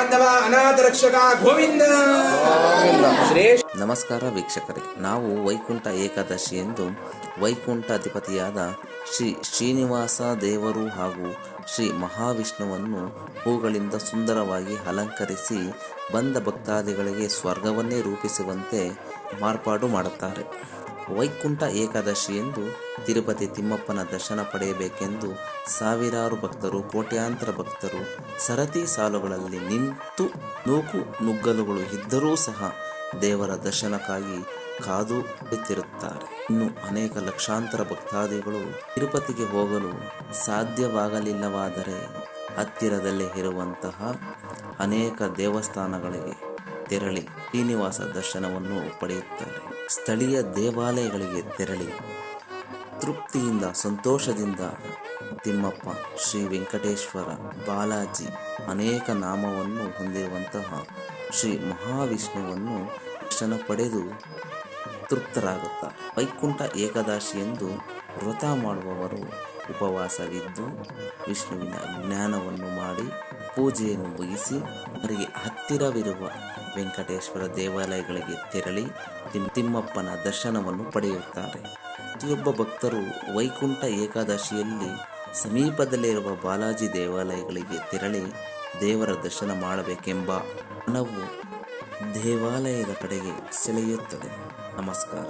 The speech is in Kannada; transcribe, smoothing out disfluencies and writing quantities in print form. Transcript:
ಬಾಂಧವ ಅನಾಥ ರಕ್ಷಕ ಗೋವಿಂದ. ನಮಸ್ಕಾರ ವೀಕ್ಷಕರೇ, ನಾವು ವೈಕುಂಠ ಏಕಾದಶಿ ಎಂದು ವೈಕುಂಠ ಅಧಿಪತಿಯಾದ ಶ್ರೀ ಶ್ರೀನಿವಾಸ ದೇವರು ಹಾಗೂ ಶ್ರೀ ಮಹಾವಿಷ್ಣುವನ್ನು ಹೂಗಳಿಂದ ಸುಂದರವಾಗಿ ಅಲಂಕರಿಸಿ ಬಂದ ಭಕ್ತಾದಿಗಳಿಗೆ ಸ್ವರ್ಗವನ್ನೇ ರೂಪಿಸುವಂತೆ ಮಾರ್ಪಾಡು ಮಾಡುತ್ತಾರೆ. ವೈಕುಂಠ ಏಕಾದಶಿ ಎಂದು ತಿರುಪತಿ ತಿಮ್ಮಪ್ಪನ ದರ್ಶನ ಪಡೆಯಬೇಕೆಂದು ಸಾವಿರಾರು ಭಕ್ತರು, ಕೋಟ್ಯಾಂತರ ಭಕ್ತರು ಸರತಿ ಸಾಲುಗಳಲ್ಲಿ ನಿಂತು ನೂಕು ನುಗ್ಗಲುಗಳು ಇದ್ದರೂ ಸಹ ದೇವರ ದರ್ಶನಕ್ಕಾಗಿ ಕಾದು ಕುಳಿತಿರುತ್ತಾರೆ. ಇನ್ನು ಅನೇಕ ಲಕ್ಷಾಂತರ ಭಕ್ತಾದಿಗಳು ತಿರುಪತಿಗೆ ಹೋಗಲು ಸಾಧ್ಯವಾಗಲಿಲ್ಲವಾದರೆ ಹತ್ತಿರದಲ್ಲೇ ಇರುವಂತಹ ಅನೇಕ ದೇವಸ್ಥಾನಗಳಿಗೆ ತೆರಳಿ ಶ್ರೀನಿವಾಸ ದರ್ಶನವನ್ನು ಪಡೆಯುತ್ತಾರೆ. ಸ್ಥಳೀಯ ದೇವಾಲಯಗಳಿಗೆ ತೆರಳಿ ತೃಪ್ತಿಯಿಂದ, ಸಂತೋಷದಿಂದ ತಿಮ್ಮಪ್ಪ, ಶ್ರೀ ವೆಂಕಟೇಶ್ವರ, ಬಾಲಾಜಿ ಅನೇಕ ನಾಮವನ್ನು ಹೊಂದಿರುವಂತಹ ಶ್ರೀ ಮಹಾವಿಷ್ಣುವನ್ನು ದರ್ಶನ ಪಡೆದು ತೃಪ್ತರಾಗುತ್ತಾರೆ. ವೈಕುಂಠ ಏಕಾದಶಿ ಎಂದು ವ್ರತ ಮಾಡುವವರು ಉಪವಾಸವಿದ್ದು ವಿಷ್ಣುವಿನ ಜ್ಞಾನವನ್ನು ಮಾಡಿ ಪೂಜೆಯನ್ನು ಮುಗಿಸಿ ಅವರಿಗೆ ಹತ್ತಿರವಿರುವ ವೆಂಕಟೇಶ್ವರ ದೇವಾಲಯಗಳಿಗೆ ತೆರಳಿ ತಿಮ್ಮಪ್ಪನ ದರ್ಶನವನ್ನು ಪಡೆಯುತ್ತಾರೆ. ಪ್ರತಿಯೊಬ್ಬ ಭಕ್ತರು ವೈಕುಂಠ ಏಕಾದಶಿಯಲ್ಲಿ ಸಮೀಪದಲ್ಲಿರುವ ಬಾಲಾಜಿ ದೇವಾಲಯಗಳಿಗೆ ತೆರಳಿ ದೇವರ ದರ್ಶನ ಮಾಡಬೇಕೆಂಬ ಮನವು ದೇವಾಲಯದ ಕಡೆಗೆ ಸೆಳೆಯುತ್ತದೆ. ನಮಸ್ಕಾರ.